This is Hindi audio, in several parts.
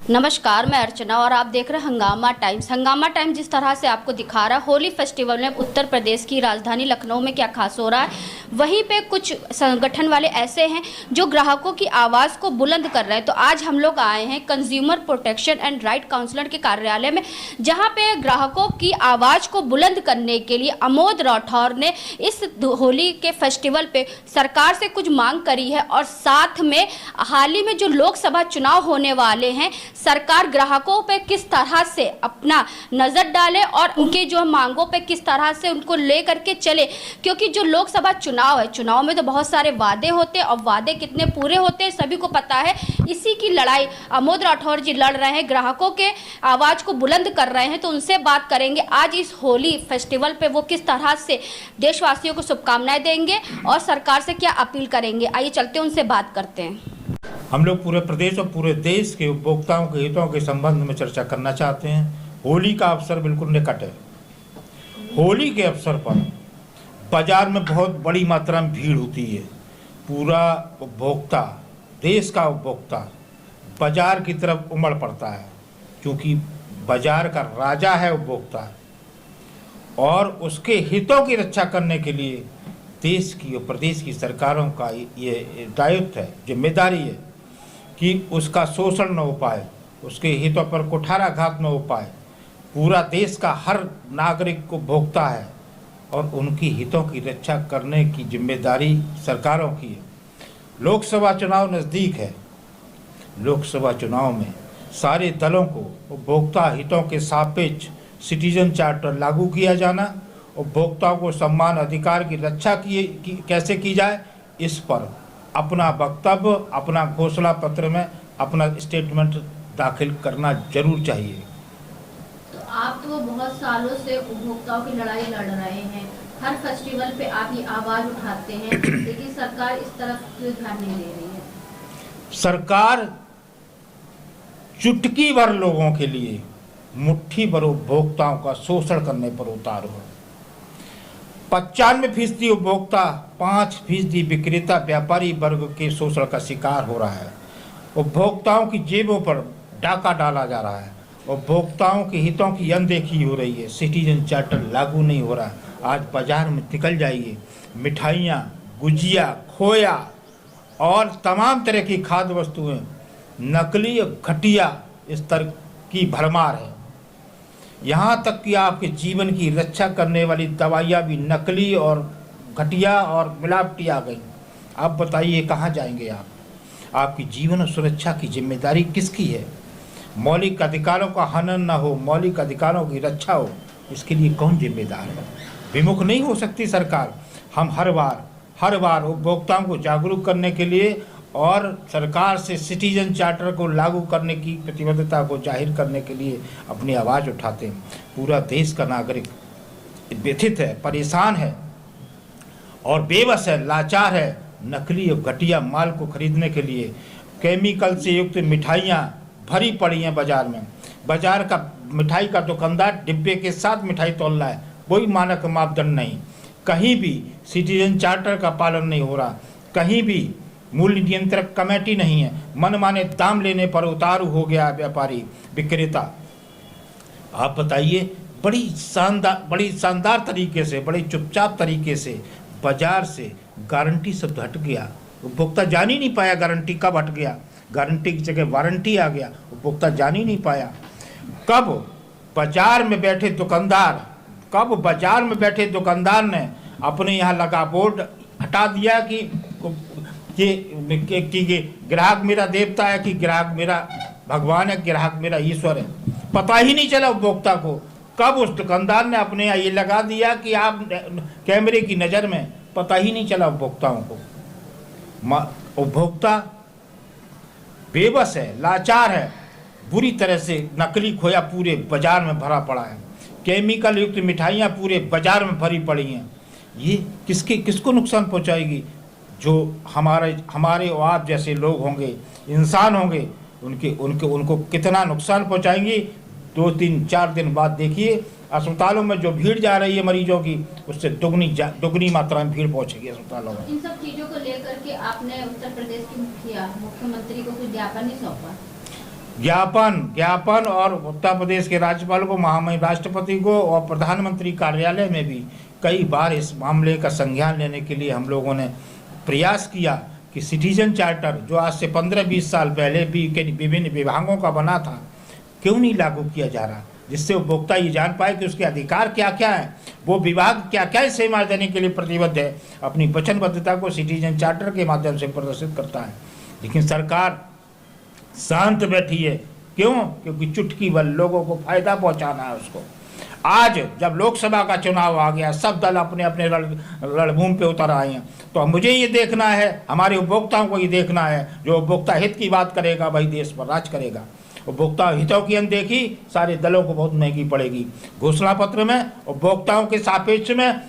नमस्कार, मैं अर्चना और आप देख रहे हैं हंगामा टाइम्स। हंगामा टाइम्स जिस तरह से आपको दिखा रहा है होली फेस्टिवल में उत्तर प्रदेश की राजधानी लखनऊ में क्या खास हो रहा है, वहीं पे कुछ संगठन वाले ऐसे हैं जो ग्राहकों की आवाज़ को बुलंद कर रहे हैं। तो आज हम लोग आए हैं consumer protection and right counsellor के कार्यालय में, जहां पे ग्राहकों की आवाज़ को बुलंद करने के लिए अमोद राठौर ने इस होली के फेस्टिवल पे सरकार से कुछ मांग करी है। और साथ में हाल ही में जो लोकसभा चुनाव होने वाले हैं, सरकार ग्राहकों पे किस तरह से अपना नज़र डाले और उनके जो मांगों पे किस तरह से उनको ले करके चले, क्योंकि जो लोकसभा चुनाव है, चुनाव में तो बहुत सारे वादे होते हैं और वादे कितने पूरे होते हैं सभी को पता है। इसी की लड़ाई अमोद राठौर जी लड़ रहे हैं, ग्राहकों के आवाज़ को बुलंद कर रहे हैं। तो उनसे बात करेंगे आज इस होली फेस्टिवल पे वो किस तरह से देशवासियों को शुभकामनाएं देंगे और सरकार से क्या अपील करेंगे। आइए चलते उनसे बात करते हैं। हम लोग पूरे प्रदेश और पूरे देश के उपभोक्ताओं के हितों के संबंध में चर्चा करना चाहते हैं। होली का अवसर बिल्कुल निकट है। होली के अवसर पर बाजार में बहुत बड़ी मात्रा में भीड़ होती है। पूरा उपभोक्ता, देश का उपभोक्ता बाजार की तरफ उमड़ पड़ता है, क्योंकि बाजार का राजा है उपभोक्ता, और उसके हितों की रक्षा करने के लिए देश की और प्रदेश की सरकारों का ये दायित्व है, जिम्मेदारी है कि उसका शोषण न हो पाए, उसके हितों पर कुठाराघात न हो पाए। पूरा देश का हर नागरिक को भोगता है और उनकी हितों की रक्षा करने की जिम्मेदारी सरकारों की है। लोकसभा चुनाव नज़दीक है। लोकसभा चुनाव में सारे दलों को उपभोक्ता हितों के सापेक्ष सिटीजन चार्टर लागू किया जाना, उपभोक्ताओं को सम्मान अधिकार की रक्षा कैसे की जाए, इस पर अपना वक्तव्य, अपना घोषणा पत्र में अपना स्टेटमेंट दाखिल करना जरूर चाहिए। तो आप तो बहुत सालों से उपभोक्ताओं की लड़ाई लड़ रहे हैं, हर फेस्टिवल पे आप ये आवाज़ उठाते हैं, लेकिन सरकार इस तरफ क्यों ध्यान नहीं दे रही है? सरकार चुटकी भर लोगों के लिए मुट्ठी भर उपभोक्ताओं का शोषण करने पर उतार हो। 95% उपभोक्ता, 5% विक्रेता व्यापारी वर्ग के शोषण का शिकार हो रहा है। उपभोक्ताओं की जेबों पर डाका डाला जा रहा है। उपभोक्ताओं के हितों की अनदेखी हो रही है। सिटीजन चार्टर लागू नहीं हो रहा है। आज बाजार में निकल जाइए, मिठाइयाँ, गुजिया, खोया और तमाम तरह की खाद्य वस्तुएं नकली और घटिया स्तर की भरमार है। यहाँ तक कि आपके जीवन की रक्षा करने वाली दवाइयाँ भी नकली और घटिया और मिलावटी आ गई। आप बताइए कहाँ जाएंगे आप? आपकी जीवन और सुरक्षा की जिम्मेदारी किसकी है? मौलिक अधिकारों का हनन न हो, मौलिक अधिकारों की रक्षा हो, इसके लिए कौन जिम्मेदार है? विमुख नहीं हो सकती सरकार। हम हर बार उपभोक्ताओं को जागरूक करने के लिए और सरकार से सिटीजन चार्टर को लागू करने की प्रतिबद्धता को जाहिर करने के लिए अपनी आवाज़ उठाते हैं। पूरा देश का नागरिक व्यथित है, परेशान है और बेबस है, लाचार है। नकली और घटिया माल को खरीदने के लिए केमिकल से युक्त मिठाइयाँ भरी पड़ी हैं बाजार में। बाजार का मिठाई का दुकानदार डिब्बे के साथ मिठाई तोल रहा है, कोई मानक मापदंड नहीं। कहीं भी सिटीजन चार्टर का पालन नहीं हो रहा, कहीं भी मूल्य नियंत्रक कमेटी नहीं है। मनमाने दाम लेने पर उतारू हो गया व्यापारी विक्रेता। आप बताइए, बड़ी शानदार तरीके से, बड़ी चुपचाप तरीके से बाजार से गारंटी शब्द हट गया। उपभोक्ता जान ही नहीं पाया गारंटी कब हट गया। गारंटी की जगह वारंटी आ गया। उपभोक्ता जान ही नहीं पाया कब बाजार में बैठे दुकानदार ने अपने यहाँ लगा बोर्ड हटा दिया कि ग्राहक मेरा देवता है, कि ग्राहक मेरा भगवान है, ग्राहक मेरा ईश्वर है। पता ही नहीं चला उपभोक्ता को कब उस दुकानदार ने अपने यहाँ ये लगा दिया कि आप कैमरे की नज़र में। पता ही नहीं चला उपभोक्ताओं को। उपभोक्ता बेबस है, लाचार है। बुरी तरह से नकली खोया पूरे बाजार में भरा पड़ा है। केमिकल युक्त मिठाइयाँ पूरे बाजार में भरी पड़ी हैं। ये किसको नुकसान पहुँचाएगी? जो हमारे और आप जैसे लोग होंगे, इंसान होंगे, उनको कितना नुकसान पहुंचाएंगी। 2-3-4 दिन बाद देखिए अस्पतालों में जो भीड़ जा रही है मरीजों की, उससे दुगनी मात्रा में भीड़ पहुंचेगी अस्पतालों में। इन सब चीज़ों को लेकर के आपने उत्तर प्रदेश के मुखिया मुख्यमंत्री को कोई ज्ञापन नहीं सौंपा? ज्ञापन और उत्तर प्रदेश के राज्यपाल को, महामहिम राष्ट्रपति को और प्रधानमंत्री कार्यालय में भी कई बार इस मामले का संज्ञान लेने के लिए हम लोगों ने प्रयास किया कि सिटीजन चार्टर जो आज से 15-20 साल पहले भी के विभिन्न विभागों का बना था, क्यों नहीं लागू किया जा रहा, जिससे उपभोक्ता ये जान पाए कि उसके अधिकार क्या क्या है, वो विभाग क्या क्या सेवा देने के लिए प्रतिबद्ध है, अपनी वचनबद्धता को सिटीजन चार्टर के माध्यम से प्रदर्शित करता है। लेकिन सरकार शांत बैठी है, क्यों? क्योंकि चुटकी भर लोगों को फायदा पहुंचाना है उसको। आज जब लोकसभा का चुनाव आ गया, सब दल अपने अपने रणभूमि पे उतर आए हैं, तो मुझे ये देखना है, हमारे उपभोक्ताओं को ये देखना है, जो उपभोक्ता हित की बात करेगा वही देश पर राज करेगा। उपभोक्ता हितों की अनदेखी सारे दलों को बहुत महंगी पड़ेगी। घोषणा पत्र में उपभोक्ताओं के सापेक्ष में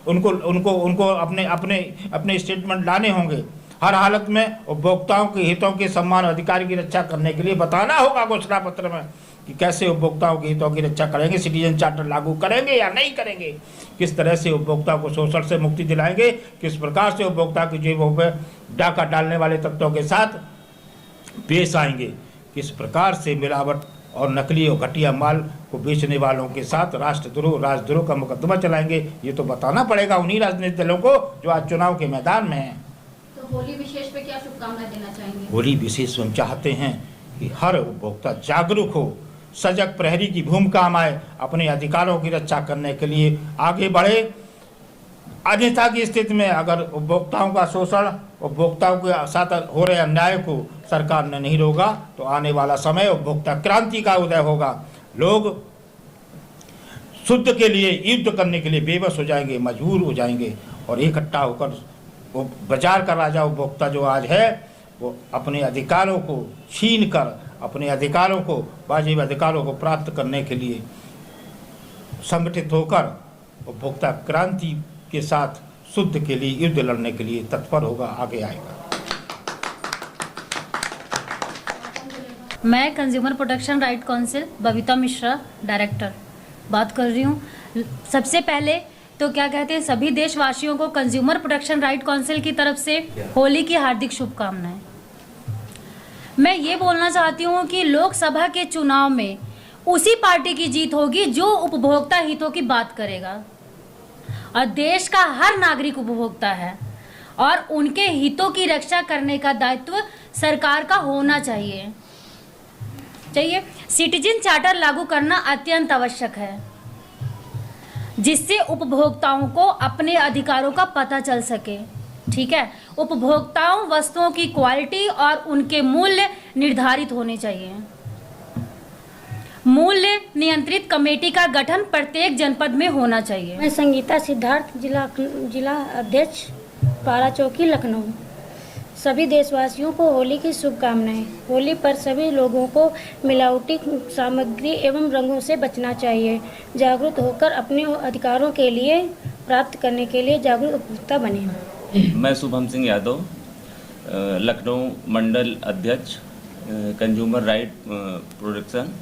उनको अपने स्टेटमेंट लाने होंगे। हर हालत में उपभोक्ताओं के हितों के सम्मान अधिकार की रक्षा करने के लिए बताना होगा घोषणा पत्र में कि कैसे उपभोक्ताओं के हितों की रक्षा करेंगे, सिटीजन चार्टर लागू करेंगे या नहीं करेंगे, किस तरह से उपभोक्ता को शोषण से मुक्ति दिलाएंगे, किस प्रकार से उपभोक्ता की जेबों पर डाका डालने वाले तत्वों के साथ पेश आएंगे, किस प्रकार से मिलावट और नकली और घटिया माल को बेचने वालों के साथ राष्ट्रद्रोह का मुकदमा चलाएंगे। ये तो बताना पड़ेगा उन्हीं राजनीतिक दलों को जो आज चुनाव के मैदान में हैं। तो होली विशेष पे क्या शुभकामनाएं देना चाहेंगे? होली विशेष हम चाहते हैं कि हर उपभोक्ता जागरूक हो, सजग प्रहरी की भूमिका में अपने अधिकारों की रक्षा करने के लिए आगे बढ़े। अन्यथा की स्थिति में अगर उपभोक्ताओं का शोषण, उपभोक्ताओं के साथ हो रहे अन्याय को सरकार ने नहीं रोका तो आने वाला समय उपभोक्ता क्रांति का उदय होगा। लोग शुद्ध के लिए युद्ध करने के लिए बेबस हो जाएंगे, मजबूर हो जाएंगे और इकट्ठा होकर वो बाजार का राजा उपभोक्ता जो आज है वो अपने अधिकारों को छीन कर अपने अधिकारों को, वाजिब अधिकारों को प्राप्त करने के लिए संगठित होकर उपभोक्ता क्रांति के साथ शुद्ध के लिए युद्ध लड़ने के लिए तत्पर होगा, आगे आएगा। मैं consumer protection right council Babita Mishra director बात कर रही हूँ। सबसे पहले तो क्या कहते हैं, सभी देशवासियों को कंज्यूमर प्रोटेक्शन राइट काउंसिल की तरफ से होली की हार्दिक शुभकामनाएं। मैं ये बोलना चाहती हूँ कि लोकसभा के चुनाव में उसी पार्टी की जीत होगी जो उपभोक्ता हितों की बात करेगा, और देश का हर नागरिक उपभोक्ता है और उनके हितों की रक्षा करने का दायित्व सरकार का होना चाहिए। सिटीजन चार्टर लागू करना अत्यंत आवश्यक है, जिससे उपभोक्ताओं को अपने अधिकारों का पता चल सके। ठीक है, उपभोक्ताओं वस्तुओं की क्वालिटी और उनके मूल्य निर्धारित होने चाहिए। मूल्य नियंत्रित कमेटी का गठन प्रत्येक जनपद में होना चाहिए। मैं संगीता सिद्धार्थ, जिला अध्यक्ष पारा चौकी लखनऊ। सभी देशवासियों को होली की शुभकामनाएं। होली पर सभी लोगों को मिलावटी सामग्री एवं रंगों से बचना चाहिए। जागरूक होकर अपने अधिकारों के लिए प्राप्त करने के लिए जागरूक उपभोक्ता बने। मैं शुभम सिंह यादव, लखनऊ मंडल अध्यक्ष कंज्यूमर राइट प्रोटेक्शन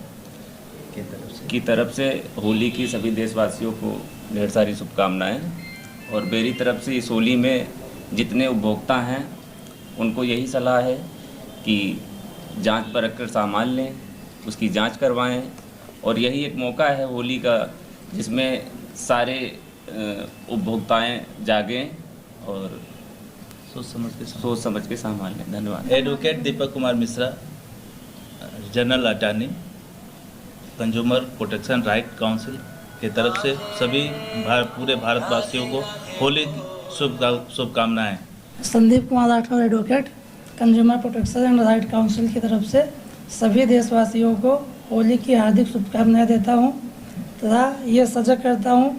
की तरफ से होली की सभी देशवासियों को ढेर सारी शुभकामनाएं। और मेरी तरफ से इस होली में जितने उपभोक्ता हैं उनको यही सलाह है कि जांच पर रखकर सामान लें, उसकी जांच करवाएं। और यही एक मौका है होली का जिसमें सारे उपभोक्ताएं जागें और सोच समझ के सामान लें। धन्यवाद। Advocate Deepak Kumar Mishra, general attorney, consumer protection right council की तरफ से सभी पूरे भारतवासियों को होली की शुभकामनाएं। Sandeep Kumar Rathore, advocate, consumer protection and right council की तरफ से सभी देशवासियों को होली की हार्दिक शुभकामनाएं देता हूं तथा ये सजग करता हूं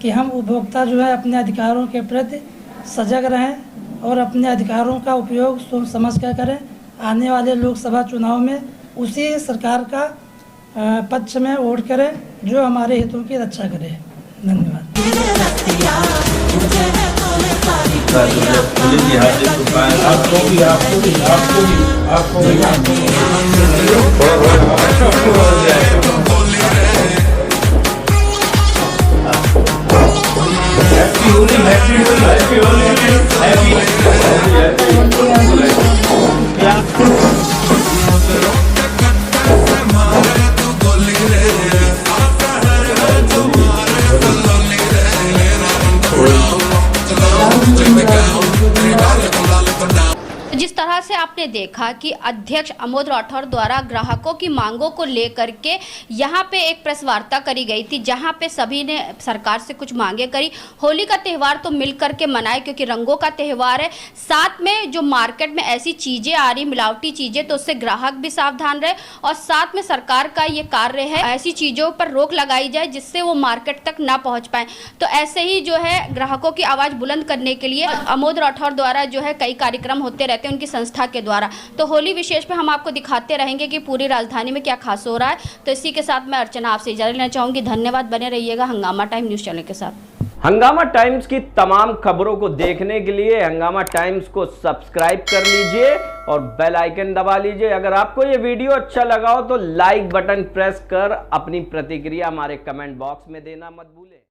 कि हम उपभोक्ता जो है अपने अधिकारों के प्रति सजग रहें और अपने अधिकारों का उपयोग सोच समझ कर करें। आने वाले लोकसभा चुनाव में उसी सरकार का पक्ष में वोट करें जो हमारे हितों की रक्षा करे। धन्यवाद। हैप्पी होली। आपने देखा कि अध्यक्ष अमोद राठौर द्वारा ग्राहकों की मांगों को लेकर के यहाँ पे एक प्रेस वार्ता करी गई थी, जहाँ पे सभी ने सरकार से कुछ मांगे करी। होली का त्यौहार तो मिल करके मनाए क्योंकि रंगों का त्यौहार है, साथ में जो मार्केट में ऐसी चीज़ें आ रही, मिलावटी चीज़ें, तो उससे ग्राहक भी सावधान रहे और साथ में सरकार का ये कार्य है ऐसी चीज़ों पर रोक लगाई जाए जिससे वो मार्केट तक ना पहुँच पाए। तो ऐसे ही जो है ग्राहकों की आवाज़ बुलंद करने के लिए अमोद राठौर द्वारा जो है कई कार्यक्रम होते रहते हैं उनकी संस्था के द्वारा। तो होली विशेष पे हम आपको दिखाते रहेंगे कि पूरी राजधानी में क्या खास हो रहा है। तो इसी के साथ मैं अर्चना आपसे इजाजत लेना चाहूंगी। धन्यवाद, बने रहिएगा हंगामा टाइम न्यूज चैनल के साथ। हंगामा टाइम्स की तमाम खबरों को देखने के लिए हंगामा टाइम्स को सब्सक्राइब कर लीजिए और बेल आइकन दबा लीजिए। अगर आपको ये वीडियो अच्छा लगा हो तो लाइक बटन प्रेस कर अपनी प्रतिक्रिया हमारे कमेंट बॉक्स में देना मत भूलें।